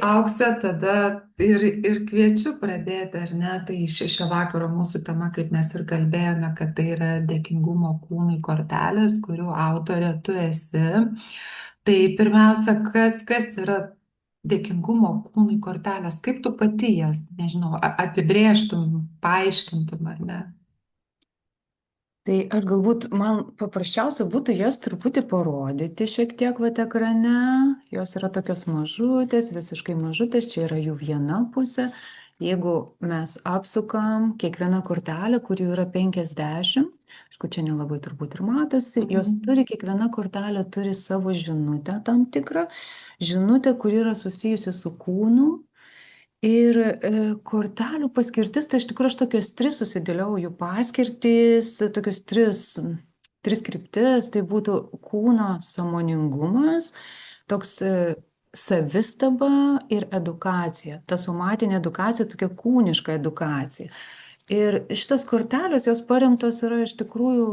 Auksė, tada ir kviečiu pradėti, ar ne? Tai šio vakaro mūsų tema, kaip mes ir kalbėjome, kad tai yra dėkingumo kūnui kortelės, kurių autorė tu esi. Tai pirmiausia, kas yra dėkingumo kūnui kortelės? Kaip tu pati jas, nežinau, apibrėžtum, paaiškintum, ar ne? Tai aš galbūt man paprasčiausia būtų jas truputį parodyti šiek tiek vat ekrane. Jos yra tokios mažutės, visiškai mažutės, čia yra jų viena pusė. Jeigu mes apsukam kiekvieną kortelę, kurių yra 50, aišku, čia nelabai turbūt ir matosi, jos Mhm. turi, kiekviena kortelė turi savo žinutę tam tikrą, žinutę, kuri yra susijusi su kūnu. Ir kortelių paskirtis, tai iš tikrųjų aš tokios tris susidėliau jų paskirtis, tokios tris kryptis, tai būtų kūno sąmoningumas, toks savistaba ir edukacija. Ta somatinė edukacija, tokia kūniška edukacija. Ir šitas kortelės, jos paremtos yra iš tikrųjų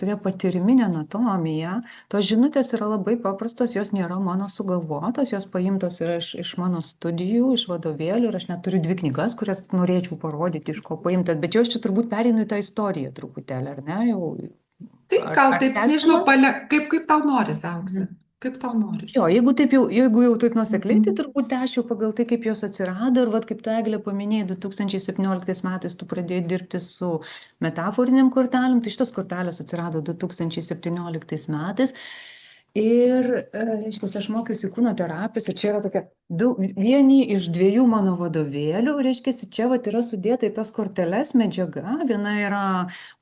tokia patyriminė anatomija. Tos žinutės yra labai paprastos, jos nėra mano sugalvotos, jos paimtos yra iš mano studijų, iš vadovėlių ir aš net turiu dvi knygas, kurias norėčiau parodyti, iš ko paimtas, bet jau aš čia turbūt pereinu į tą istoriją truputėlį, ar ne? Jau, Tai gal ar taip, nežinau, tęsime? kaip tau norisi, Auksė? Kaip tau Jo, norisi? jeigu jau taip nuosekliai, tai Mhm. turbūt tęsčiau pagal tai, kaip jos atsirado. Ir vat, kaip tu, Eglė, paminėjai, 2017 metais tu pradėjai dirbti su metaforiniam kortelėm. Tai šitos kortelės atsirado 2017 metais. Ir, reiškia, aš mokiausi kūno terapijos ir čia yra tokia, vieni iš dviejų mano vadovėlių, reiškia, čia vat yra sudėta į tas korteles medžiaga. Viena yra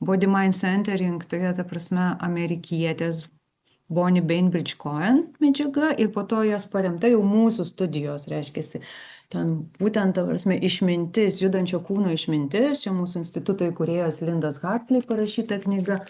Body Mind Centering, tai ta prasme amerikietės Bonnie Bainbridge Cohen medžiaga ir po to jos paremta jau mūsų studijos, reiškia, ten būtent, ta prasme, išmintis, judančio kūno išmintis, čia mūsų instituto įkūrėjos Lindas Hartley parašyta knyga.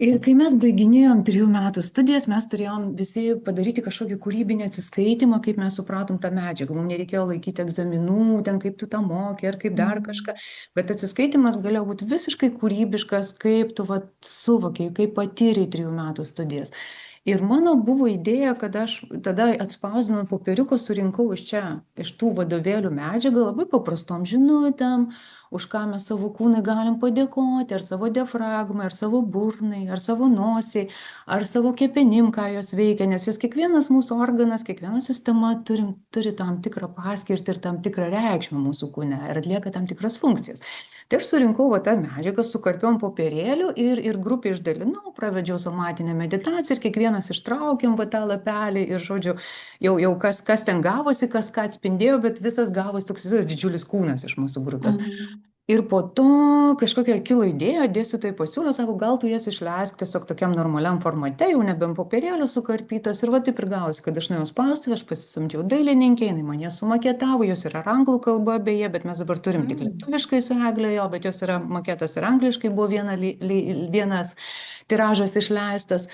Ir kai mes baiginėjom 3 metų studijas, mes turėjom visi padaryti kažkokį kūrybinį atsiskaitymą, kaip mes supratom tą medžiagą. Mums nereikėjo laikyti egzaminų, ten kaip tu tą moki ar kaip dar Mhm. kažką. Bet atsiskaitimas galėjo būti visiškai kūrybiškas, kaip tu vat, suvokiai, kaip patyrei 3 metų studijas. Ir mano buvo idėja, kad aš tada atspausdinant popieriuką surinkau iš čia, iš tų vadovėlių medžiagą labai paprastom žinutėm, už ką mes savo kūnui galim padėkoti, ar savo diafragmai, ar savo burnai, ar savo nosiai, ar savo kepenim, ką jos veikia, nes jos kiekvienas mūsų organas, kiekviena sistema turi tam tikrą paskirtį ir tam tikrą reikšmę mūsų kūne ir atlieka tam tikras funkcijas. Tai aš surinkau va tą medžiagą, sukarpiom popierėlių ir grupį išdalinau, pravedžiau somatinę meditaciją ir kiekvienas ištraukėm va tą lapelį ir, žodžiu, jau kas ten gavosi, kas ką atspindėjo, bet visas gavosi toks visas didžiulis kūnas iš mūsų grupės. Mhm. Ir po to kažkokia kilo idėja, dėstytojai pasiūlė, sako, gal tu jas išleisk tiesiog tokiam normaliam formate, jau nebe ant popierėlio sukarpytas. Ir va taip ir gavosi, kad aš nuėjau spaustuvę, aš pasisamdžiau dailininkę, jinai man jas sumaketavo, jos yra ir anglų kalba beje, bet mes dabar turim tik Mhm. lietuviškai su Eglė, jo, bet jos yra maketas ir angliškai buvo vienas tiražas išleistas.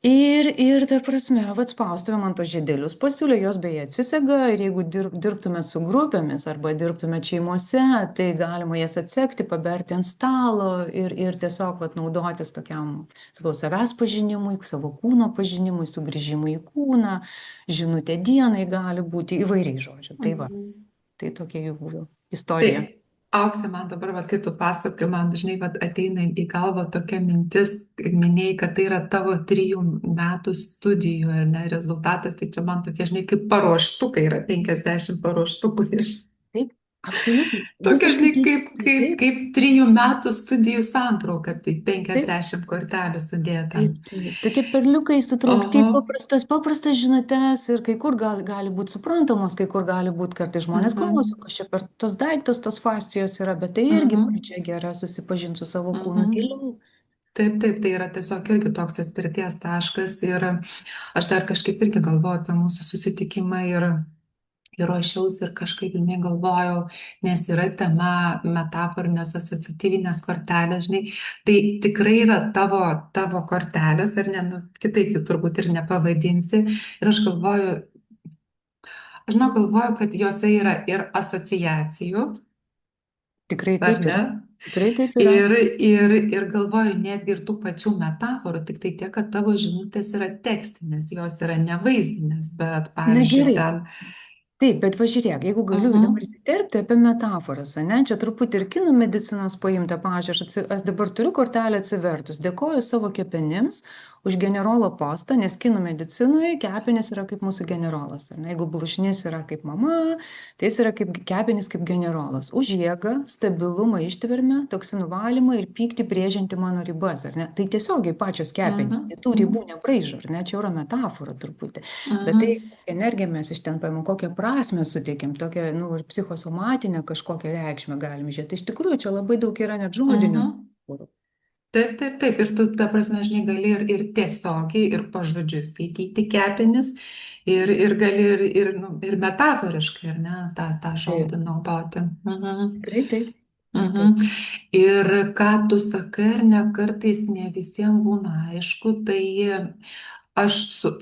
Ir ta prasme, vat spaustuvė man tos žiedelius pasiūlė, jos beje atsisega ir jeigu dirbtumėt su grupėmis arba dirbtumėt šeimose, tai galima jas atsekti, paberti ant stalo ir tiesiog vat naudotis tokiam, sakau, savęs pažinimui, savo kūno pažinimui, sugrįžimui į kūną, žinutė dienai gali būti įvairiai žodžių. Tai va, Mhm. tai tokia jų buvo Tai istorija. Auksė, man dabar, vat, kai tu pasakai, man dažnai vat, ateina į galvą tokia mintis, minėjai, kad tai yra tavo 3 metų studijų, ar ne, rezultatas, tai čia man tokie, žinai, kaip paruoštukai, yra 50 paruoštukų. Taip, absoliučiai, Tokia, visiškai žinai, teisingai, taip, kaip 3 metų studijų santrauka, tai taip. 50 kortelių sudėta. Taip, taip. Tokie perliukai sutraukti į Oho. paprastas žinutes ir kai kur gali būti suprantamos, kai kur gali būti kartais žmonės klauso, Mhm. kas čia per tos daiktas, tos fascijos yra, bet tai irgi Mhm. pradžia gera susipažinti su savo kūnu Mhm. giliau. Taip, taip, tai yra tiesiog irgi toks atspirties taškas ir aš dar kažkaip irgi galvoju apie mūsų susitikimą ir ruošiausi ir kažkaip žinai galvojau, nes yra tema metaforinės asociatyvinės kortelės, žinai, tai tikrai yra tavo kortelės, ar ne, nu, kitaip jų turbūt ir nepavadinsi. Ir aš galvoju, kad jose yra ir asociacijų, Tikrai ar taip ne? yra. Tikrai taip yra. Ir galvoju, netgi ir tų pačių metaforų, tik tai tiek, kad tavo žinutės yra tekstinės, jos yra ne vaizdinės, bet, Na pavyzdžiui, gerai. ten. Taip, bet va žiūrėk, jeigu galiu dabar Mhm, įsiterpti apie metaforas, ane, čia truputį ir kinų medicinos paimta, pavyzdžiui, aš dabar turiu kortelę atsivertus, dėkoju savo kepenims už generolo postą, nes kinų medicinoje kepenys yra kaip mūsų generolas, ar ne, jeigu blušnys yra kaip mama, tai jis yra kaip kepenys kaip generolas, už jėgą, stabilumą, ištvermę, toksinų valymą ir pyktį brėžianti mano ribas, ar ne, tai tiesiogiai pačios kepenys, tai tų mhm, ribų nebraižo, ar ne, čia yra metafora truputį, bet tai mhm, energiją mes iš ten paimam, kokią prasmę suteikiam, tokią, nu, ir psichosomatinę kažkokią reikšmę galim žiūrėti. Tai iš tikrųjų čia labai daug yra net žodinių. mhm. Taip, taip, taip. Ir tu, ta prasme, žinai, gali ir tiesiogiai, ir pažodžiui skaityti kepenis, ir gali nu, ir metaforiškai, ar ne, tą Taip, žodį naudoti. Mhm. tikrai taip. Taip. Mhm. Ir ką tu sakai, ar ne, kartais ne visiems būna aišku, tai aš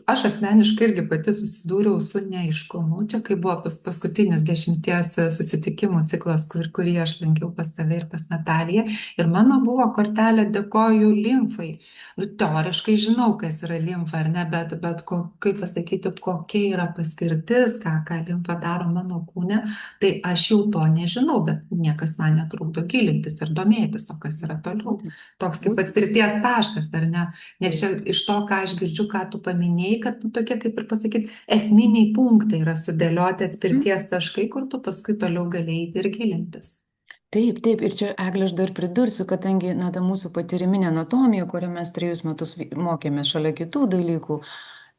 asmeniškai irgi pati susidūriau su neaiškumu. Čia kai buvo paskutinis 10 susitikimų ciklas, kurį aš lankiau pas tave ir pas Nataliją. Ir mano buvo kortelė dėkoju limfai. Nu, teoriškai žinau, kas yra limfa ar ne, bet kaip pasakyti, kokia yra paskirtis, ką limfa daro mano kūne, tai aš jau to nežinau, bet niekas man netrukdo gilintis ir domėtis, o kas yra toliau. Būtent. Toks kaip Būtent. atspirties taškas, ar ne? Nes Taip. čia iš to, ką aš girdžiu, ką tu paminėjai, kad nu, tokie, kaip ir pasakyti, esminiai punktai yra sudėlioti atspirties taškai, kur tu paskui toliau galėjai ir gilintis. Taip, taip, ir čia Eglė aš dar pridursiu, kadangi, na, ta mūsų patyriminė anatomija, kurią mes 3 metus mokėmės šalia kitų dalykų,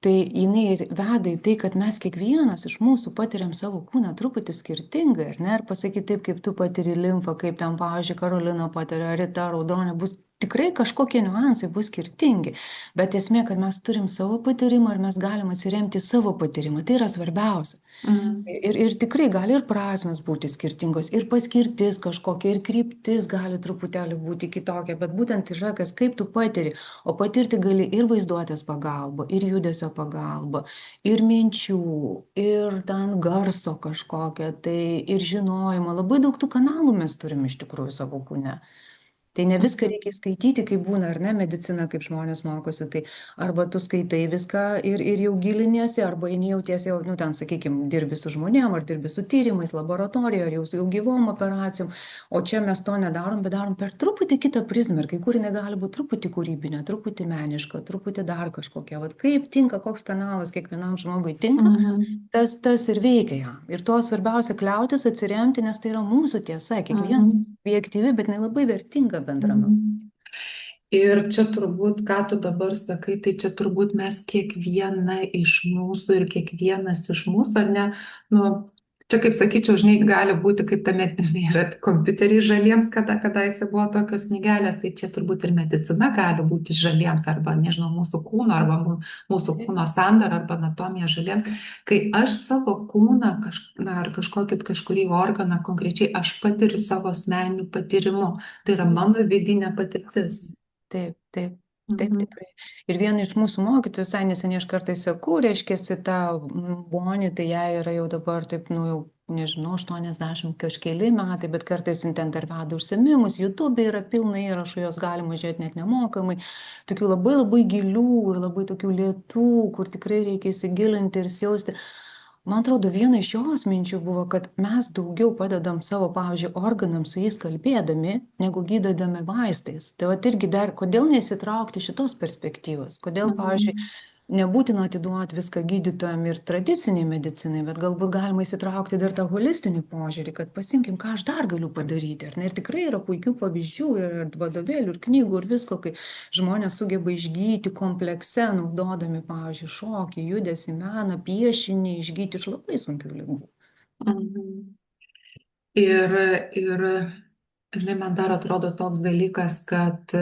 tai jinai ir veda į tai, kad mes kiekvienas iš mūsų patiriam savo kūną truputį skirtingai, ar ne? Ir pasakyti taip, kaip tu patiri limfą, kaip ten, pavyzdžiui, Karolina patiria, Rita, Raudonė, bus tikrai kažkokie niuansai, bus skirtingi. Bet esmė, kad mes turim savo patyrimą ir mes galim atsiremti į savo patyrimą. Tai yra svarbiausia. Mm. Ir tikrai gali ir prasmės būti skirtingos, ir paskirtis kažkokia, ir kryptis gali truputėlį būti kitokia, bet būtent yra kas, kaip tu patiri, o patirti gali ir vaizduotės pagalba, ir judesio pagalba, ir minčių, ir ten garso kažkokia, tai ir žinojimo, labai daug tų kanalų mes turim iš tikrųjų savo kūne. Tai ne viską reikia skaityti, kaip būna, ar ne, medicina, kaip žmonės mokosi. Tai arba tu skaitai viską ir jau giliniesi, arba eini jau tiesiai, nu ten, sakykime, dirbi su žmonėm, ar dirbi su tyrimais, laboratorijoje, ar jau su jau gyvom operacijom. O čia mes to nedarom, bet darom per truputį kitą prizmę. Ir kai kur jinai gali būti truputį kūrybinė, truputį meniška, truputį dar kažkokia. Vat kaip tinka, koks kanalas kiekvienam žmogui tinka, Mhm. tas ir veikia jam. Ir to svarbiausia kliautis, atsiremti, nes tai yra mūsų tiesa. Kiekvienas Mhm. objektyvi, bet jinai labai vertinga bendrame. Mhm. Ir čia turbūt, ką tu dabar sakai, tai čia turbūt mes kiekviena iš mūsų ir kiekvienas iš mūsų, ar ne, nu, čia kaip sakyčiau, žinai, gali būti kaip tame, žinai, yra kompiuteriai žaliems, kadaise buvo tokios knygelės, tai čia turbūt ir medicina gali būti žaliems, arba, nežinau, mūsų kūno, arba mūsų kūno sandara, arba anatomija žaliems. Kai aš savo kūną, ar kažkurį organą konkrečiai, aš patiriu savo asmeniniu patyrimu, tai yra mano vidinė patirtis. Taip, taip, taip, Mhm. tikrai. Ir viena iš mūsų mokytojų, visai neseniai aš kartais sakau, reiškia, tą Bonį, tai jai yra jau dabar, taip, nu jau, nežinau, 80 kažkeli metai, bet kartais jin ten dar veda užsiėmimus, YouTube yra pilna įrašų, jos galima žiūrėti net nemokamai, tokių labai labai gilių ir labai tokių lėtų, kur tikrai reikia įsigilinti ir įsijausti. Man atrodo, viena iš jos minčių buvo, kad mes daugiau padedam savo, pavyzdžiui, organams su jais kalbėdami, negu gydydami vaistais. Tai va irgi dar, kodėl neįsitraukti šitos perspektyvos? Kodėl, pavyzdžiui, Mhm. nebūtina atiduoti viską gydytojam ir tradiciniai medicinai, bet galbūt galima įsitraukti dar tą holistinį požiūrį, kad pasimkim, ką aš dar galiu padaryti. Ar ne? Ir tikrai yra puikių pavyzdžių ir vadovėlių, ir knygų, ir visko, kai žmonės sugeba išgyti komplekse, naudodami, pavyzdžiui, šokį, judesį, meną, piešinį, išgyti iš labai sunkių ligų. Mhm. Ir, žinai, man dar atrodo toks dalykas, kad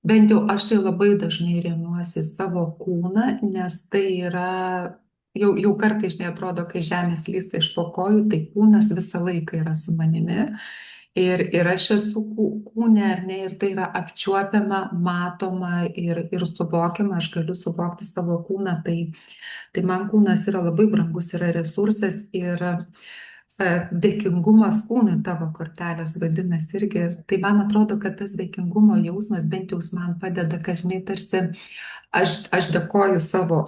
bent jau aš tai labai dažnai remiuosi į savo kūną, nes tai yra, jau kartais, žinai, atrodo, kai žemė slysta iš po kojų, tai kūnas visą laiką yra su manimi. Ir aš esu kūne, ar ne, ir tai yra apčiuopiama, matoma ir suvokiama, aš galiu suvokti savo kūną, tai man kūnas yra labai brangus, yra resursas ir Dėkingumas kūnui tavo kortelės vadinasi irgi. Tai man atrodo, kad tas dėkingumo jausmas bent jau jis man padeda, kad žinai, tarsi aš dėkoju savo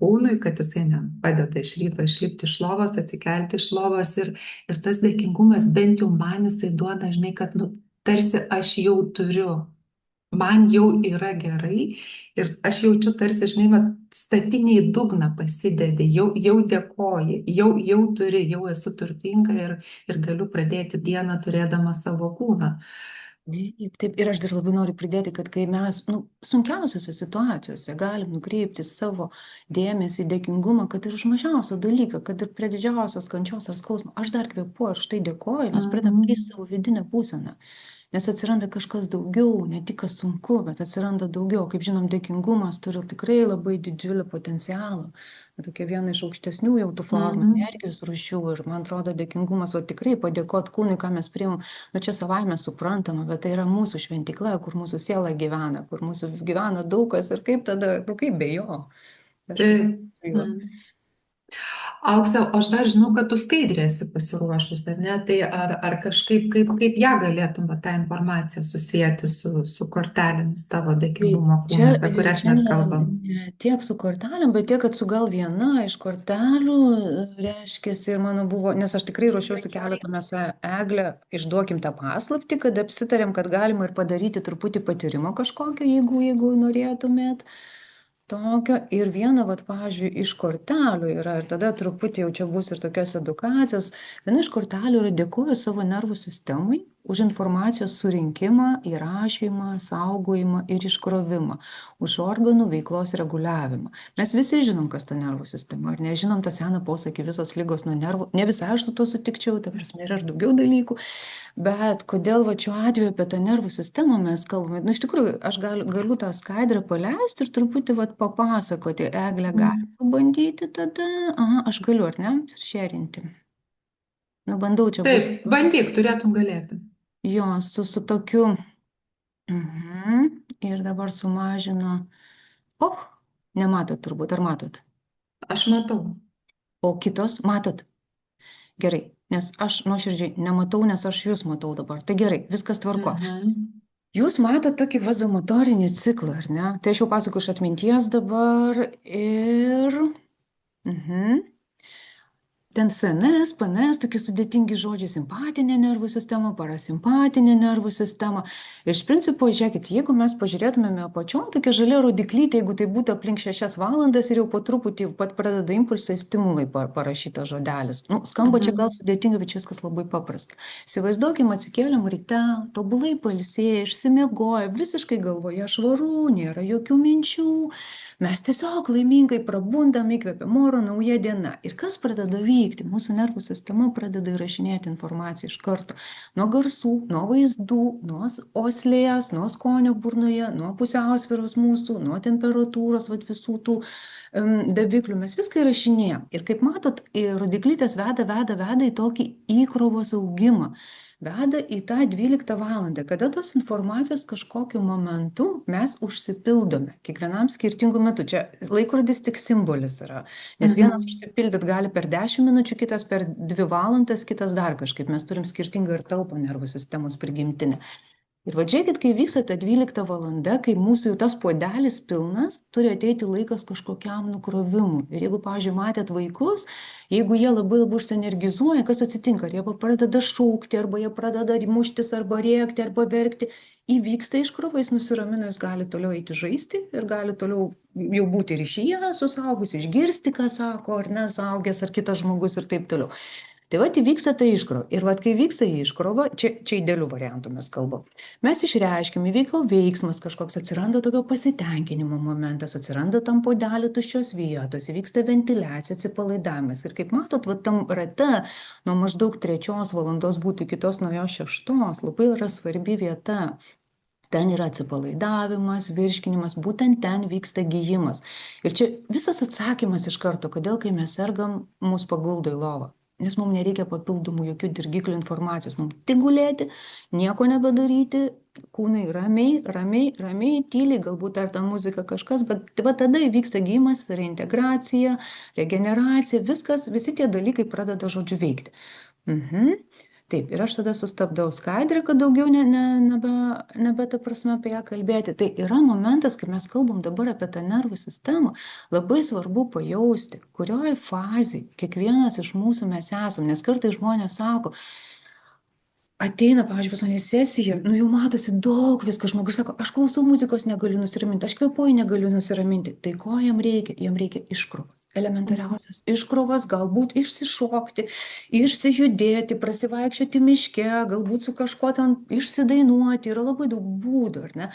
kūnui, kad jisai man padeda iš ryto išlipti iš lovos, atsikelti iš lovos ir tas dėkingumas bent jau man jisai duoda, žinai, kad nu, tarsi aš jau turiu. Man jau yra gerai ir aš jaučiu tarsi, žinai, vat, statiniai dugną pasidedi, jau dėkoji, jau turi, jau esu turtinga ir galiu pradėti dieną turėdama savo kūną. Taip, taip. Ir aš dar labai noriu pridėti, kad kai mes sunkiausiose situacijose galim nukreipti savo dėmesį į dėkingumą, kad ir už mažiausią dalyką, kad ir prie didžiausios kančios ar skausmo, aš dar kvėpuoju, aš tai dėkoju, mes pradedam keisti savo vidinę būseną. Nes atsiranda kažkas daugiau, ne tik kas sunku, bet atsiranda daugiau. Kaip žinom, dėkingumas turi tikrai labai didžiulį potencialą. Tokia viena iš aukštesnių jau tų formų, energijos rūšių. Ir man atrodo, dėkingumas, va tikrai padėkoti kūnui, ką mes priimam, nu čia savaime suprantama, bet tai yra mūsų šventykla, kur mūsų siela gyvena, kur mūsų gyvena daug kas ir kaip tada, nu kaip be jo. Aš kaip su juo. Aukse, o aš dar žinau, kad tu skaidrė esi pasiruošus, ar ne? Tai ar kažkaip, kaip ją galėtum va, tą informaciją susijęti su kortelėmis tavo Tai dėkingumo čia, kūnui, apie kurias čia mes kalbam? ne tiek su kortelėm, bet tiek, kad su gal viena iš kortelių, reiškia, ir mano buvo, nes aš tikrai ruošiausi keletą mes su Egle, išduokim tą paslaptį, kad apsitarėm, kad galima ir padaryti truputį patyrimo kažkokio, jeigu norėtumėt. Tokio ir viena, vat, pavyzdžiui, iš kortelių yra, ir tada truputį jau čia bus ir tokios edukacijos, viena iš kortelių yra dėkoju savo nervų sistemai už informacijos surinkimą, įrašymą, saugojimą ir iškrovimą, už organų veiklos reguliavimą. Mes visi žinom, kas ta nervų sistema, ir nežinom tą seną posakį, visos lygos nuo nervų, ne visai aš su to sutikčiau, ta prasme yra ir daugiau dalykų. Bet kodėl va šiuo atveju apie tą nervų sistemą mes kalbame? Nu, iš tikrųjų, aš galiu tą skaidrę paleisti ir truputį vat papasakoti. Eglė gali pabandyti tada. Aha, aš galiu, ar ne? Šerinti. Nu, bandau, čia bus. Taip, bandyk, turėtum galėti. Jo, su tokiu. Ir dabar sumažino. Nematot turbūt, ar matot? Aš matau. O kitos, matot? Gerai, nes aš nuoširdžiai nematau, nes aš jūs matau dabar. Tai gerai, viskas tvarko. Jūs matot tokį vazomotorinį ciklą, ar ne? Tai aš jau pasakoju iš atminties dabar ir... Ten SNS, PNS, tokie sudėtingi žodžiai, simpatinė nervų sistema, parasimpatinė nervų sistema. Ir iš principo, žiūrėkit, jeigu mes pažiūrėtumėme apačion, tokia žalia rodiklytė, jeigu tai būtų aplink 6 valandas ir jau po truputį pat pradeda impulsai, stimulai parašytas žodelis. Nu, skamba čia gal sudėtinga, bet viskas labai paprasta. Įsivaizduokim, atsikėlėm ryte, tobulai pailsėję, išsimiegoję, visiškai galvoje švaru, nėra jokių minčių. Mes tiesiog laimingai prabundam, įkvepiam oro, nauja diena. Ir kas pradeda vykti? Mūsų nervų sistema pradeda įrašinėti informaciją iš karto. Nuo garsų, nuo vaizdų, nuo uoslės, nuo skonio burnoje, nuo pusiausvyros mūsų, nuo temperatūros, visų tų daviklių. Mes viską įrašinėjom. Ir kaip matot, rodiklytės veda į tokį įkrovos augimą. Veda į tą 12 valandą, kada tos informacijos kažkokiu momentu mes užsipildome, kiekvienam skirtingų metų. Čia laikrodis tik simbolis yra, nes vienas užsipildyt gali per 10 minučių, kitas per 2 valandas, kitas dar kažkaip. Mes turim skirtingą ir talpą nervų sistemos prigimtinę. Ir va žiūrėkit, kai vyksta ta 12 valanda, kai mūsų jau tas puodelis pilnas, turi ateiti laikas kažkokiam nukrovimui. Ir jeigu, pavyzdžiui, matėt vaikus, jeigu jie labai užsienergizuoja, kas atsitinka? Ar jie pradeda šaukti, arba jie pradeda muštis, arba rėkti, arba verkti, įvyksta iškrova, jis nusiramina, jis gali toliau eiti žaisti ir gali toliau jau būti ryšyje su suaugusiu, išgirsti, ką sako, ar ne, suaugęs, ar kitas žmogus ir taip toliau. Tai vat įvyksta ta iškrova. Ir vat kai vyksta iškrova, čia idealių variantų mes kalbam. Mes išreiškim, įvyko veiksmas kažkoks, atsiranda tokio pasitenkinimo momentas, atsiranda tam puodelį tuščios vietos, įvyksta ventiliacija, atsipalaidavimas. Ir kaip matot, vat tam rate nuo maždaug 3 valandos būtų kitos nuo jo 6, labai yra svarbi vieta. Ten yra atsipalaidavimas, virškinimas, būtent ten vyksta gijimas. Ir čia visas atsakymas iš karto, kodėl kai mes sergam, mus paguldo į lovą. Nes mums nereikia papildomų jokių dirgiklių informacijos. Mums tik gulėti, nieko nebedaryti, kūnai ramiai, tyliai, galbūt ar ta muzika kažkas, bet va tada įvyksta gijimas, reintegracija, regeneracija, viskas, visi tie dalykai pradeda žodžiu veikti. Mhm. Taip, ir aš tada sustabdau skaidrę, kad daugiau nebe ta prasme apie ją kalbėti. Tai yra momentas, kai mes kalbam dabar apie tą nervų sistemą, labai svarbu pajausti, kurioje fazėje kiekvienas iš mūsų mes esam, nes kartais žmonės sako, ateina, pavyzdžiui, pas mane į sesiją, nu jau matosi daug visko, žmogus sako, aš klausau muzikos, negaliu nusiraminti, aš kvėpuoju, negaliu nusiraminti. Tai ko jam reikia? Jam reikia iškrovos. Elementariausias iškrovas, galbūt išsišokti, išsijudėti, prasivaikščioti miške, galbūt su kažkuo ten išsidainuoti. Yra labai daug būdų, ar ne?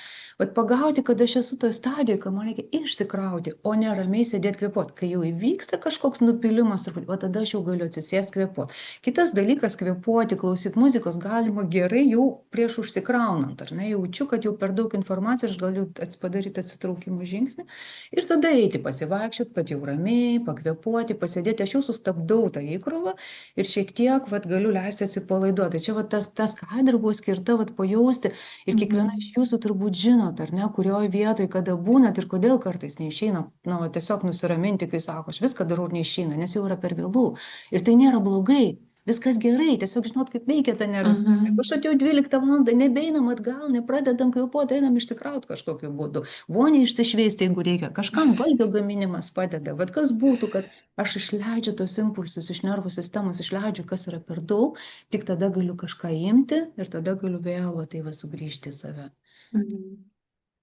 Bet pagauti, kad aš esu toje stadijoje, kad man reikia išsikrauti, o ne ramiai sėdėti kvėpuoti. Kai jau įvyksta kažkoks nupilimas, o tada aš jau galiu atsisėsti kvėpuoti. Kitas dalykas, kvėpuoti, klausyti muzikos galima gerai jau prieš užsikraunant, ar ne, jaučiu, kad jau per daug informacijos, aš galiu padaryti atsitraukimo žingsnį ir tada eiti pasivaikščioti, kad jau ramiai, pakvėpuoti, pasėdėti, aš jau sustabdau tą įkrovą ir šiek tiek galiu leisti atsipalaiduoti. Tai čia tas kadra buvo skirta pajausti ir kiekviena iš jūsų turbūt žinot, ar ne, kurioje vietoje, kada būnat ir kodėl kartais neišeina, tiesiog nusiraminti, kai sako, aš viską darau ir neišeina, nes jau yra per vėlų. Ir tai nėra blogai. Viskas gerai, tiesiog žinot, kaip veikia ta nervų sistema. Jeigu aš atėjau 12 valandą, nebeinam atgal, nepradedam kvėpuoti, einam išsikrauti kažkokiu būdu. Vonį išsišveisti, jeigu reikia. Kažkam valgio gaminimas padeda. Bet kas būtų, kad aš išleidžiu tos impulsus iš nervų sistemos, išleidžiu, kas yra per daug, tik tada galiu kažką imti ir tada galiu vėl sugrįžti į save.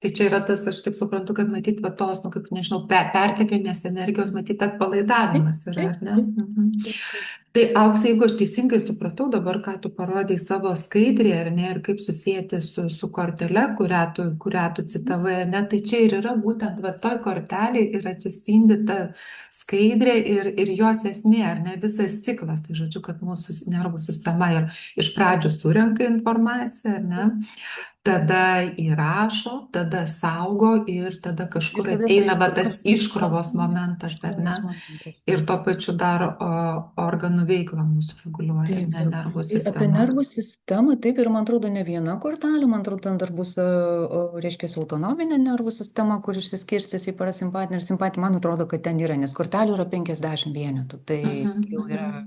Tai čia yra tas, aš taip suprantu, kad matyt, tos, kaip nežinau, perteklinės energijos, matyt, atpalaidavimas yra, ar ne? Tai Aukse, jeigu aš teisingai supratau dabar, ką tu parodai savo skaidrėje, ar ne, ir kaip susijęti su kortele, kurią tu citavai, ar ne, tai čia ir yra būtent toj kortelėje ir atsispindi ta skaidrė ir jos esmė, ar ne, visas ciklas. Tai žodžiu, kad mūsų nervų sistema ir iš pradžių surenka informaciją, ar ne? Tada įrašo, tada saugo ir tada kažkur Ir tada ateina taip, tas iškrovos momentas, ar ne? Ir tuo pačiu dar organų veiklą mūsų reguliuoja, ar ne, nervų Ir apie sistema. nervų sistemą, taip, ir man atrodo ne viena kortelė, man atrodo, ten dar bus, reiškia, autonominė nervų sistema, kur išsiskirstys į parasimpatinę ir simpatinę, man atrodo, kad ten yra, nes kortelių yra 50 vienetų, tai jau yra.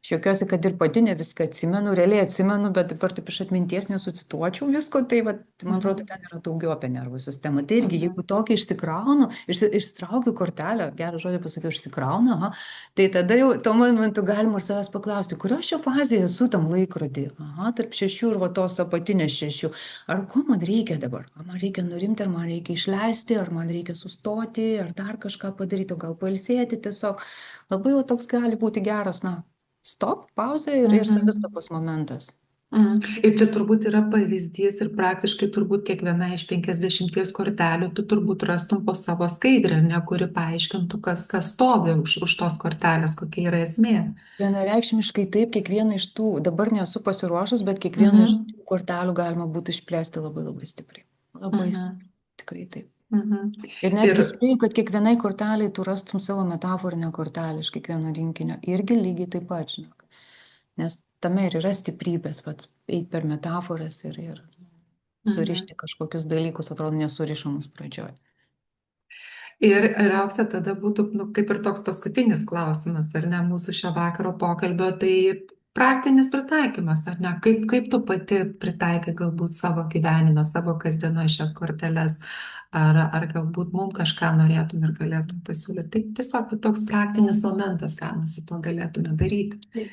Aš juokiuosi, kad ir pati ne viską atsimenu, realiai atsimenu, bet dabar taip iš atminties nesucituočiau visko, tai man atrodo, ten yra daugiau apie nervų sistemą. Tai irgi, jeigu tokį išsikraunu, išsitraukiu kortelę, gerą žodį pasakiau, išsikraunu, tai tada jau tuo momentu galima ir savęs paklausti, kurio šio fazėje esu tam laikrodį, tarp 6 ir tos apatinės 6, ar ko man reikia dabar, ar man reikia nurimti, ar man reikia išleisti, ar man reikia sustoti, ar dar kažką padaryti, o gal pailsėti tiesiog, labai toks gali būti geras, stop, pauzė ir savistabos momentas. Ir čia turbūt yra pavyzdys ir praktiškai turbūt kiekviena iš 50 kortelių tu turbūt rastum po savo skaidrę, ne, kuri paaiškintų, kas stovi už tos kortelės, kokia yra esmė. Vienareikšmiškai taip, kiekvieną iš tų, dabar nesu pasiruošus, bet kiekvieną iš tų kortelių galima būtų išplėsti labai labai stipriai. Labai stipriai, tikrai taip. Ir netgi spėju, kad kiekvienai korteliai tu rastum savo metaforinę kortelę iš kiekvieno rinkinio. Irgi lygiai taip pat, žinok. Nes tame ir yra stiprybės, eiti per metaforas ir surišti kažkokius dalykus, atrodo, nesurišamus pradžioj. Ir Aukse, tada būtų, kaip ir toks paskutinis klausimas, ar ne, mūsų šio vakaro pokalbio, tai praktinis pritaikymas, ar ne, kaip tu pati pritaikai galbūt savo gyvenime, savo kasdienoje šias korteles, ar galbūt mums kažką norėtum ir galėtum pasiūlyti. Tai tiesiog toks praktinis momentas, ką mes su to galėtume daryti.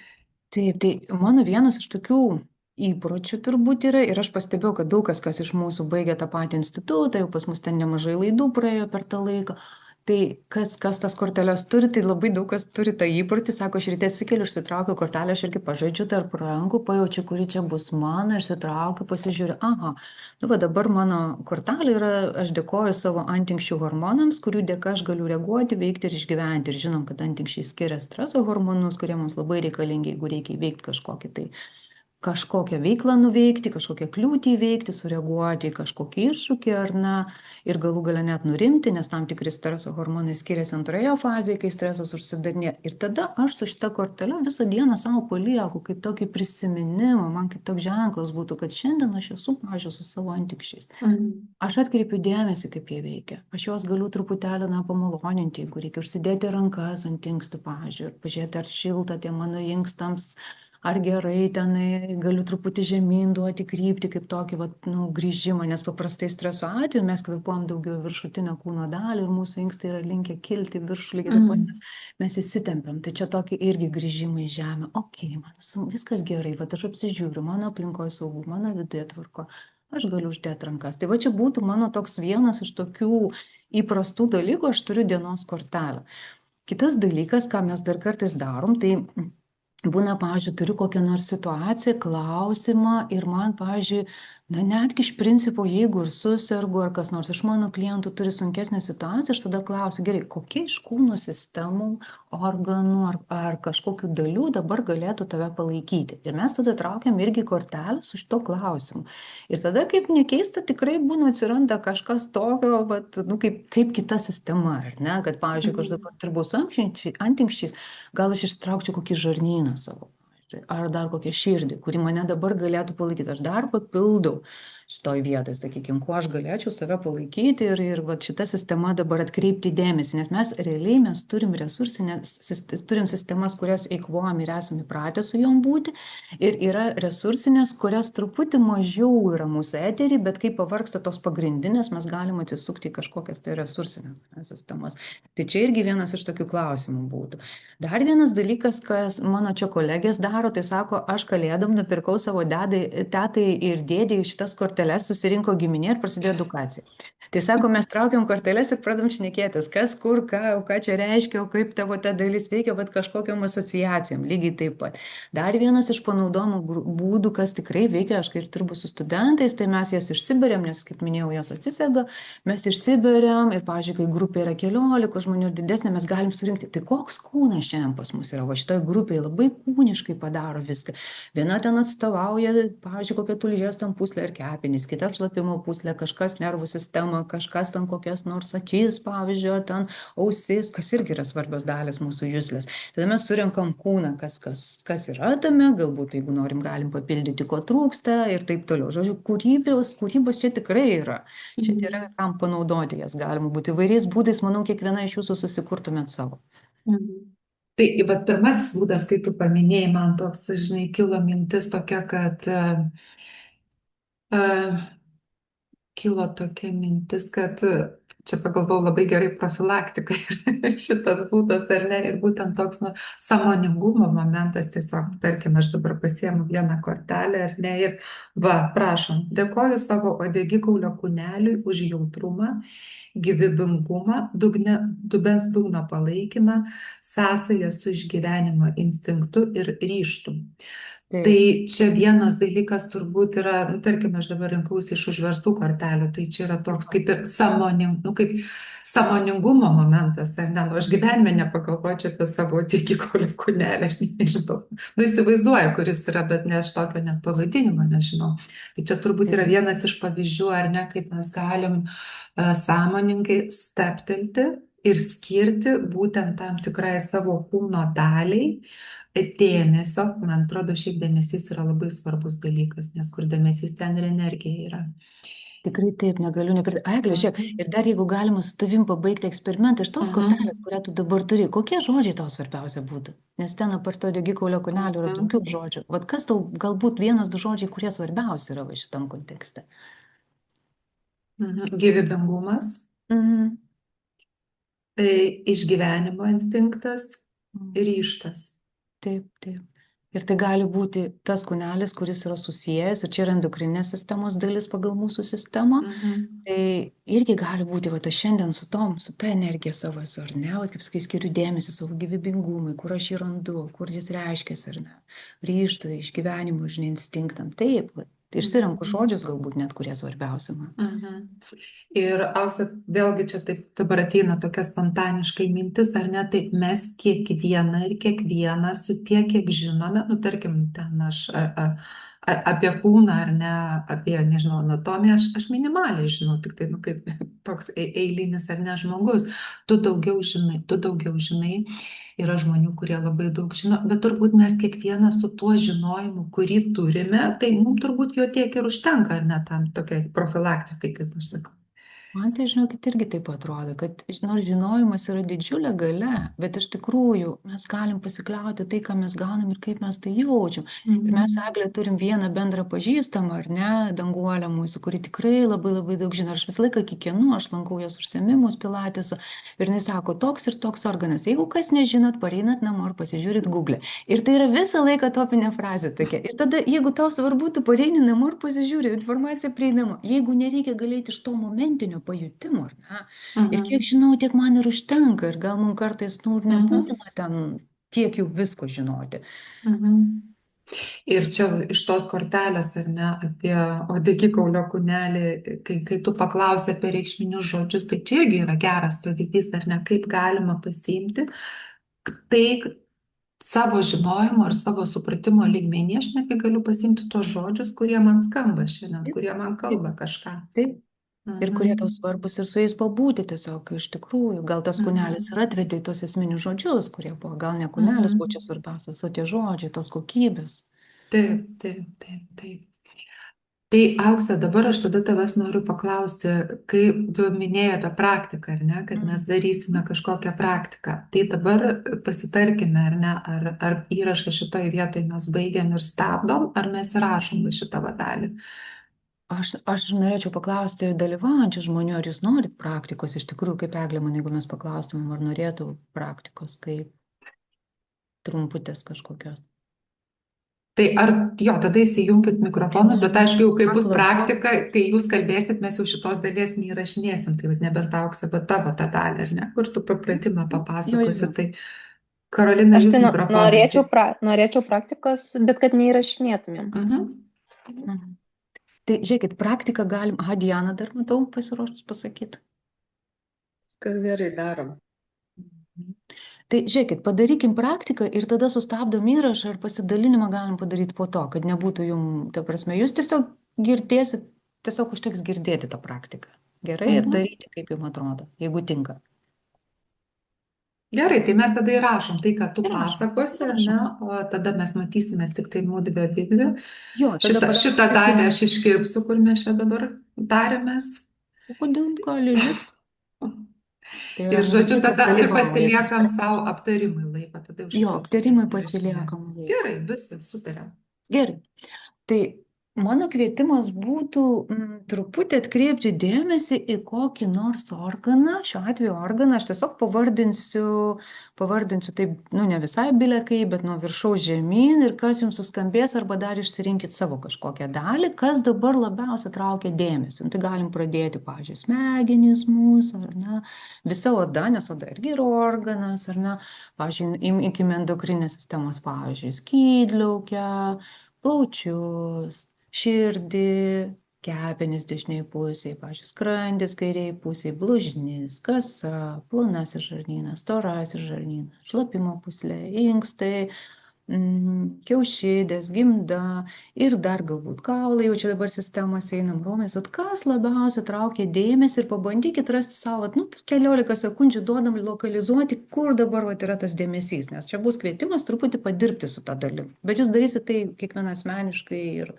Taip, tai mano vienas iš tokių įpročių turbūt yra, ir aš pastebėjau, kad daug kas iš mūsų baigė tą patį institutą, jau pas mus ten nemažai laidų praėjo per tą laiką. Tai kas tas korteles turi, tai labai daug kas turi tą įprotį, sako, aš ryte atsikeliu, išsitraukiu kortelę, aš irgi pažaidžiu tarp rankų, pajaučiu, kuri čia bus mano, išsitraukiu, pasižiūriu, dabar mano kortelė yra, aš dėkoju savo antinkščių hormonams, kurių dėka aš galiu reaguoti, veikti ir išgyventi. Ir žinom, kad antinkščiai skiria streso hormonus, kurie mums labai reikalingi, jeigu reikia įveikti kažkokią veiklą nuveikti, kažkokią kliūtį įveikti, sureaguoti į kažkokį iššūkį ar ne, ir galų gale net nurimti, nes tam tikri streso hormonai skiriasi antroje fazėje, kai stresas užsidarinėja. Ir tada aš su šita kortele visą dieną savo palieku, kaip tokį prisiminimą, man kaip toks ženklas būtų, kad šiandien aš esu, pavyzdžiui, su savo antikščiais. Aš atkreipiu dėmesį, kaip jie veikia. Aš juos galiu truputėlį pamaloninti, jeigu reikia užsidėti rankas ant inkstų, pavyzdžiui, ir pažiūrėti, ar šilta tie mano inkstams, ar gerai tenai galiu truputį žemyn duoti kryptį kaip tokį vat, nu, grįžimą, nes paprastai streso atveju mes kvėpuojam daugiau viršutinę kūno dalį ir mūsų inkstai yra linkę kilti viršų lygiai taip pat, nes mes įsitempiam. Tai čia tokį irgi grįžimą į žemę. Ok, viskas gerai, va aš apsižiūriu, mano aplinkoje saugu, mano viduje tvarko. Aš galiu uždėti rankas. Tai va čia būtų mano toks vienas iš tokių įprastų dalykų, aš turiu dienos kortelę. Kitas dalykas, ką mes dar kartais darom, tai būna, pavyzdžiui, turiu kokią nors situaciją, klausimą ir man, pavyzdžiui, na netgi iš principo, jeigu ir susergu, ar kas nors iš mano klientų turi sunkesnę situaciją, aš tada klausiu, gerai, kokie iš kūno sistemų, organų ar kažkokių dalių dabar galėtų tave palaikyti. Ir mes tada traukiam irgi kortelę su šito klausimu. Ir tada, kaip nekeista, tikrai būna atsiranda kažkas tokio, vat, nu, kaip kita sistema, ar ne? Kad, pavyzdžiui, aš dabar dirbu su antinkščiais, gal aš ištraukčiau kokį žarnyną savo, ar dar kokią širdį, kuri mane dabar galėtų palaikyti. Aš dar papildau šitoj vietoj, sakykime, kuo aš galėčiau save palaikyti ir va, šitą sistemą dabar atkreipti dėmesį, nes mes realiai turim turim sistemas, kurias eikvojam ir esame įpratę su jom būti, ir yra resursinės, kurias truputį mažiau yra mūsų eterį, bet kai pavarksta tos pagrindinės, mes galim atsisukti į kažkokias tai resursinės sistemas. Tai čia irgi vienas iš tokių klausimų būtų. Dar vienas dalykas, kas mano čia kolegės daro, tai sako, aš kalėdom nupirkau savo tetai ir dėdėjai šitas korteles, susirinko giminė ir prasidėjo edukacija. Tai sako, mes traukiam korteles ir pradam šnekėtis, kas, kur, ką čia reiškia, o kaip tavo ta dalis veikia, bet kažkokiam asociacijom, lygiai taip pat. Dar vienas iš panaudojimo būdų, kas tikrai veikia, aš kai dirbu su studentais, tai mes jas išsiberiam, nes, kaip minėjau, jos atsisėda, mes išsiberiam ir, pavyzdžiui, kai grupė yra 14 žmonių ir didesnė, mes galim surinkti, tai koks kūnas šiandien pas mus yra, va šitoj grupėje labai kūniškai padaro viską. Viena ten atstovauja, pavyzdžiui, kokią tulžies tam puslę ir kepenys, kita šlapimo puslė, kažkas nervų sistema, kažkas ten kokias nors akis, pavyzdžiui, ar ten ausis, kas irgi yra svarbios dalis mūsų juslės. Tada mes surinkam kūną, kas yra tame, galbūt jeigu norim, galim papildyti, ko trūksta ir taip toliau. Žodžiu, kūrybos čia tikrai yra. Čia yra kam panaudoti jas galima būti įvairiais būdais, manau, kiekviena iš jūsų susikurtumėt savo. Tai vat, pirmasis būdas, kai tu paminėjai, man toks, žinai, kilo mintis tokia, kad čia pagalvojau labai gerai profilaktika ir šitas būdas, ar ne, ir būtent toks, nu, sąmoningumo momentas, tiesiog, tarkim, aš dabar pasiemu vieną kortelę, ar ne, ir va, prašom, dėkoju savo uodegikaulio kūneliui už jautrumą, gyvybingumą, dubens dugno palaikymą, sąsają su išgyvenimo instinktu ir ryžtu. Tai čia vienas dalykas turbūt yra, nu, tarkim, aš dabar rinkausi iš užverstų kortelių, tai čia yra toks kaip ir sąmoningumo momentas, ar ne, nu, aš gyvenime nepagalvočiau apie savo uodegikaulio kūnelį, aš nežinau, nu, įsivaizduoju, kuris yra, bet ne aš tokio net pavadinimo nežinau. Tai čia turbūt yra vienas iš pavyzdžių, ar ne, kaip mes galim sąmoningai steptelti ir skirti būtent tam tikrai savo kūno daliai dėmesio. Man atrodo, šiaip dėmesys yra labai svarbus dalykas, nes kur dėmesys, ten ir energija yra. Tikrai taip, negaliu nepridėti. Egle, žiūrėk, ir dar jeigu galima su tavim pabaigti eksperimentą, iš tos kortelės, kurią tu dabar turi, kokie žodžiai tau svarbiausia būtų? Nes ten apart to uodegikaulio kūnelio yra daugiau žodžių. Vat kas tau galbūt vienas, du žodžiai, kurie svarbiausi yra va šitam kontekste? Gyvybingumas, išgyvenimo instinktas, ryžtas. Taip, taip. Ir tai gali būti tas kūnelis, kuris yra susijęs, ir čia yra endokrininės sistemos dalis pagal mūsų sistemą. Tai irgi gali būti, va, aš šiandien su ta energija savo esu, ar ne, va, kaip sakai, skiriu dėmesį savo gyvybingumui, kur aš jį randu, kur jis reiškiasi, ar ne, ryžtui, išgyvenimui, žinai, instinktam. Taip, va. Išsirenku žodžius galbūt net, kurie svarbiausia man. Ir Aukse, vėlgi čia taip dabar ateina tokia spontaniškai mintis, ar ne, taip mes kiekvieną ir kiekvieną su tiek, kiek žinome, nu tarkim, ten aš apie kūną ar ne, apie, nežinau, anatomiją, aš minimaliai žinau, tik tai, nu kaip toks eilinis ar ne žmogus, tu daugiau žinai. Yra žmonių, kurie labai daug žino, bet turbūt mes kiekvienas su tuo žinojimu, kurį turime, tai mums turbūt jo tiek ir užtenka, ar ne, tam tokiai profilaktikai, kaip aš sakau. Man tai, žinokit, irgi taip atrodo, kad nors žinojimas yra didžiulė galia, bet iš tikrųjų mes galim pasikliauti tai, ką mes gaunam ir kaip mes tai jaučiam. Ir mes su Mhm. Egle turim vieną bendrą pažįstamą, ar ne, Danguolę mūsų, kuri tikrai labai labai daug žino. Aš visą laiką kiekvienu, aš lankau jos užsiemimus pilateso ir jis sako, toks ir toks organas. Jeigu kas nežinot, pareinat namo ir pasižiūrit Google. Ir tai yra visą laiką topinė frazė tokia. Ir tada, jeigu tau svarbu, tu pareini namo ir pasižiūri, informacija prieinama. Jeigu nereikia galėti iš to momentinio pajutimo, ar ne? Ir kiek Mhm. žinau, tiek man ir užtenka. Ir gal mums kartais, nu, ir Mhm. nebūtina ten tiek jau visko žinoti. Mhm. Ir čia iš tos kortelės, ar ne, apie uodegikaulio kūnelį, kai tu paklausi apie reikšminius žodžius, tai čia irgi yra geras pavyzdys, ar ne, kaip galima pasiimti tai savo žinojimo ir savo supratimo lygmenį, aš netgi galiu pasiimti tos žodžius, kurie man skamba šiandien, Taip, kurie man taip, kalba kažką. taip. Ir kurie tau Mhm. svarbus ir su jais pabūti tiesiog iš tikrųjų. Gal tas kūnelis Mhm. ir atvedė į tos esminius žodžius, kurie buvo. Gal ne kūnelis buvo čia Mhm. svarbiausias, o tie žodžiai, tos kokybės. Taip, taip, taip, taip. Tai Aukse, dabar aš tada tavęs noriu paklausti, kai tu minėjai apie praktiką, ar ne, kad mes darysime kažkokią praktiką. Tai dabar pasitarkime, ar ne, ar įrašą šitoje vietoje mes baigiam ir stabdom, ar mes įrašom va šitą vadalį. Aš norėčiau paklausti dalyvaujančių žmonių, ar jūs norit praktikos, iš tikrųjų, kaip Eglė man, jeigu mes paklaustumėm, ar norėtų praktikos, kaip trumputės kažkokios. Tai ar jo, tada įsijunkit Tai mikrofonus, mes bet aišku, jau kai bus paklausom. praktika, kai jūs kalbėsit, mes jau šitos dalies neįrašinėsim, tai vat nebent Aukse, bet tavo tą dalį, ar ne, kur tu papratimą Jo, jo, papasakosi. jo. Tai Karolina, Aš jūs tai mikrofoną įsi. norėčiau praktikos, bet kad neįrašinėtumėm. Mhm. Mhm. Tai žiūrėkit, praktiką galim. Aha, Diana dar matau pasiruošus pasakyti. Kas gerai darom. Tai žiūrėkit, padarykim praktiką ir tada sustabdom įrašą ar pasidalinimą galim padaryti po to, kad nebūtų jum, ta prasme, jūs tiesiog girdėsit, tiesiog užteks girdėti tą praktiką. Gerai ir Mhm. daryti, kaip jums atrodo, jeigu tinka. Gerai, tai mes tada įrašom tai, ką tu Įrašom, pasakosi, ar ne, įrašom. o tada mes matysime tik tai mūdvi abidvi. Jo, tada padarom Šitą taip, dalį aš iškirpsiu, kur mes čia dabar tarėmės. o kodėl gali likt? Tai yra, Ir nu, vis žodžiu, tiek kas tada ir dalyvauja, tas pasiliekam savo sprendžiam. aptarimui laiko, tada Jo, užkirpsiu, aptarimai turėsim įrašinėti. pasiliekam laiko. Gerai, viskas, sutariam. Gerai. Tai mano kvietimas būtų truputį atkreipti dėmesį į kokį nors organą, šiuo atveju organą, aš tiesiog pavardinsiu taip, nu ne visai bilekai, bet nuo viršaus žemyn ir kas jums suskambės, arba dar išsirinkit savo kažkokią dalį, kas dabar labiausiai traukia dėmesį. Nu, tai galim pradėti, pavyzdžiui, smegenys mūsų, ar ne, visa oda, nes oda irgi yra organas, ar ne, pavyzdžiui, imkime endokrinės sistemos, pavyzdžiui, skydliaukę, plaučius, širdį, kepenys dešiniai pusėje, pavyzdžiui, skrandis kairiai pusėje, blužnis, kasa, plonasis žarnynas, storasis žarnynas, šlapimo pūslė, inkstai, kiaušidės, gimda ir dar galbūt kaulai, jau čia dabar sistemos einam raumenys, o kas labiausiai traukia dėmesį ir pabandykit rasti savo, nu, keliolika sekundžių duodam lokalizuoti, kur dabar vat, yra tas dėmesys, nes čia bus kvietimas truputį padirbti su tą dalim, bet jūs darysite tai kiekvieną asmeniškai ir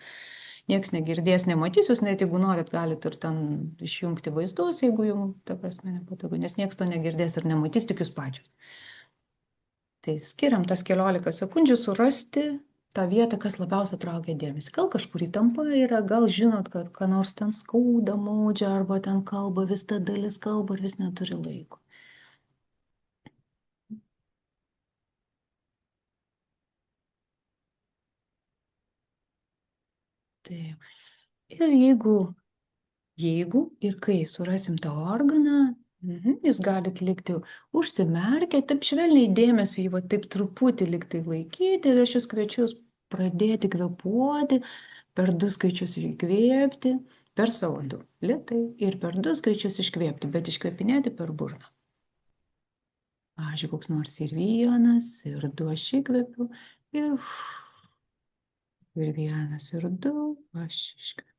nieks negirdės, nematys, jūs net jeigu norit, galit ir ten išjungti vaizdus, jeigu jums, ta prasme, nepatogu, nes nieks to negirdės ir nematys, tik jūs pačios. Tai skiriam tas keliolika sekundžių surasti tą vietą, kas labiausiai traukia dėmesį. Gal kažkur įtampa yra, gal žinot, kad ką nors ten skauda, maudžia, arba ten kalba, vis ta dalis kalba ir vis neturi laiko. Taip. Ir jeigu ir kai surasim tą organą, jūs galit likti užsimerkę, taip švelniai dėmesį jį va taip truputį liktai laikyti ir aš jūs kviečiu pradėti kvėpuoti, per 2 skaičius įkvėpti, per savo 2 lėtai ir per 2 skaičius iškvėpti, bet iškvėpinėti per burną. Pavyzdžiui, koks nors ir 1, ir 2 aš įkvėpiu, ir 1, ir 2 aš iškvėpiu.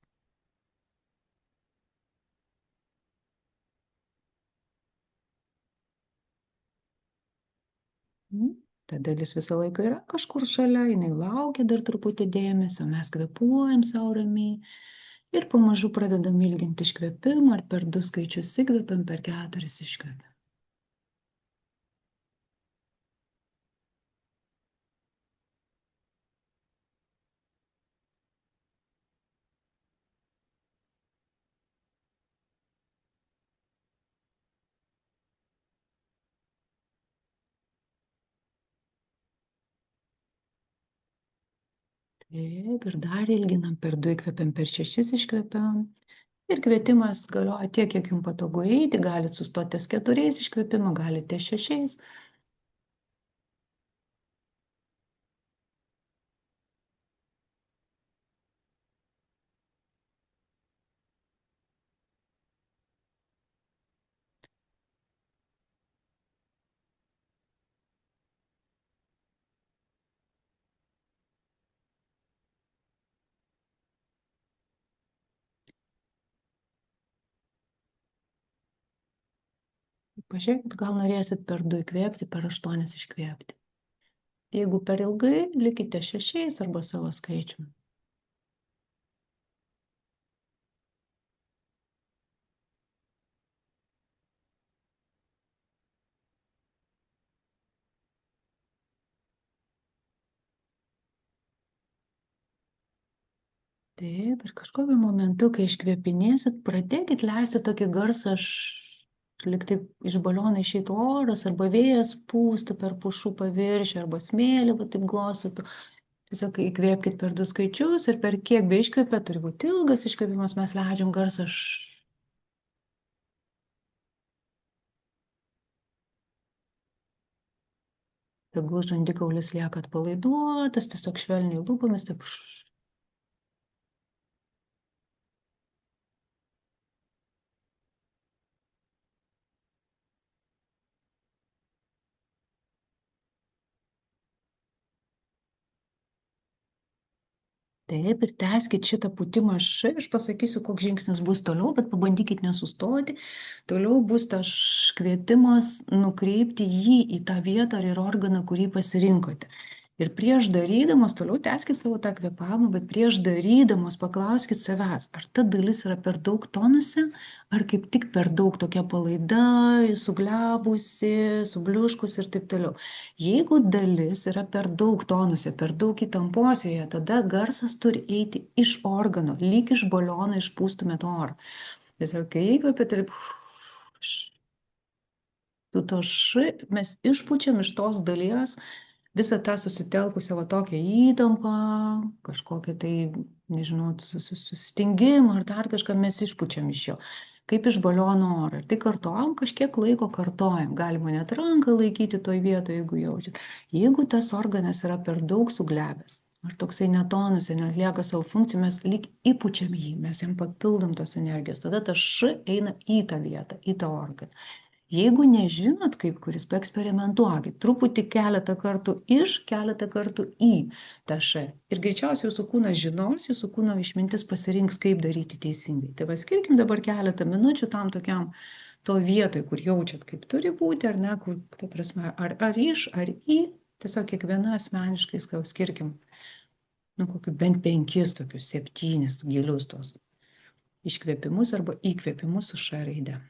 Ta dalis visą laiką yra kažkur šalia, jinai laukia dar truputį dėmesio, mes kvėpuojam savo ramiai Ir pamažu pradedam ilginti iškvėpimą, ar per 2 skaičius įkvėpiam, per 4 iškvėpiam. Taip, ir dar ilginam, per 2 įkvepiam, per 6 iškvepiam. Ir kvietimas galioja tiek, kiek jums patogu eiti, galite sustoti ties 4 iškvėpimą, galite ties 6. Pažiūrėkit, gal norėsit per 2 įkvėpti, per 8 iškvėpti. Jeigu per ilgai, likite 6 arba savo skaičiumi. Taip, ir kažkokiu momentu, kai iškvėpinėsit, pradėkit leisti tokį garsą, lyg taip iš baliono išeitų oras, arba vėjas pūstų per pušų paviršių, arba smėlį, va taip glostytų. Tiesiog įkvėpkit per 2 skaičius ir per kiek be iškvėpė, turi būti ilgas iškvėpimas, mes leidžiam garsą. Tegul žandikaulis lieka atpalaiduotas, tiesiog švelniai lūpomis, taip. Taip, ir tęskit šitą pūtimą aš pasakysiu, koks žingsnis bus toliau, bet pabandykit nesustoti. Toliau bus tas kvietimas nukreipti jį į tą vietą ar ir organą, kurį pasirinkote. Ir prieš darydamas, toliau tęskit savo tą kvėpavimą, bet prieš darydamas paklauskit savęs, ar ta dalis yra per daug tonuse, ar kaip tik per daug tokia palaida, suglebusi, subliuškus ir taip toliau. Jeigu dalis yra per daug tonuse, per daug įtampos joje, tada garsas turi eiti iš organo, lyg iš baliono išpūstumėt orą. Tiesiog kai įkvėpėt ir su to mes išpučiam iš tos dalies visą tą susitelkusią va tokią įtampą, kažkokią tai, nežinau, sustingimą ar dar kažką mes išpučiam iš jo. Kaip iš baliono orą. Ir tai kartojam, kažkiek laiko kartojam. Galima net ranką laikyti toj vietoje, jeigu jaučiat. Jeigu tas organas yra per daug suglebęs, ar toksai netonus, neatlieka savo funkcijų, mes lyg įpučiam jį, mes jam papildom tos energijos. Tada tas eina į tą vietą, į tą organą. Jeigu nežinot kaip kuris, paeksperimentuokit. Truputį keletą kartų iš, keletą kartų į tą š. Ir greičiausiai jūsų kūnas žinos, jūsų kūno išmintis pasirinks, kaip daryti teisingai. Tai paskirkim dabar keletą minučių tam tokiam to vietoj, kur jaučiat, kaip turi būti, ar ne, kur, ta prasme, ar iš, ar į. Tiesiog kiekviena asmeniškai skirkim, kokiu bent 5 tokius 7 gilius tos iškvėpimus arba įkvėpimus su š raide.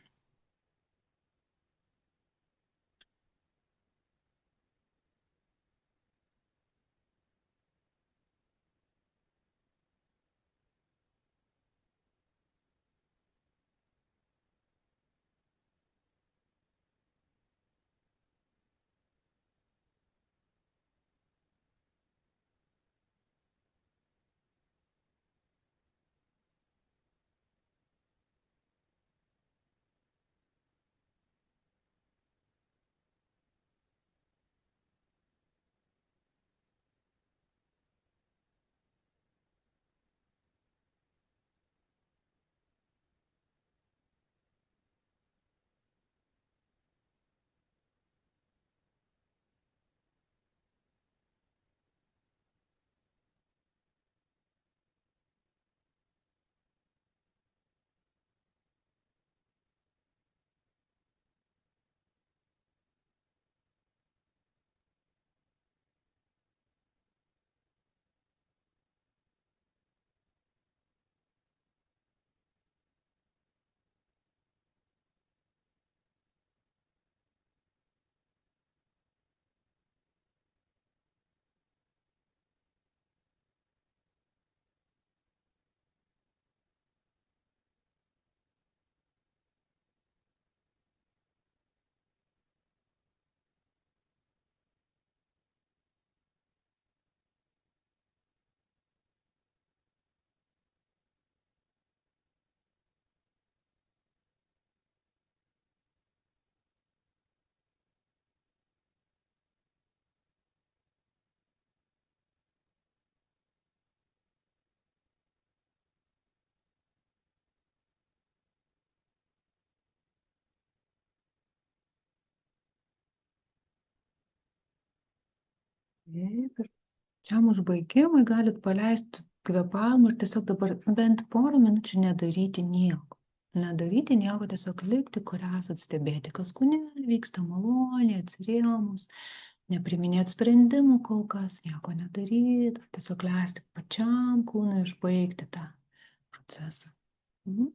Taip, ir šiam užbaigimui galit paleisti kvėpavimą ir tiesiog dabar bent porą minučių nedaryti nieko. Nedaryti nieko, tiesiog likti, kur esat, stebėti, kas kūne vyksta maloniai, atsirėmus, nepriminėti sprendimų kol kas, nieko nedaryti, tiesiog leisti pačiam kūnui išbaigti tą procesą. Mhm.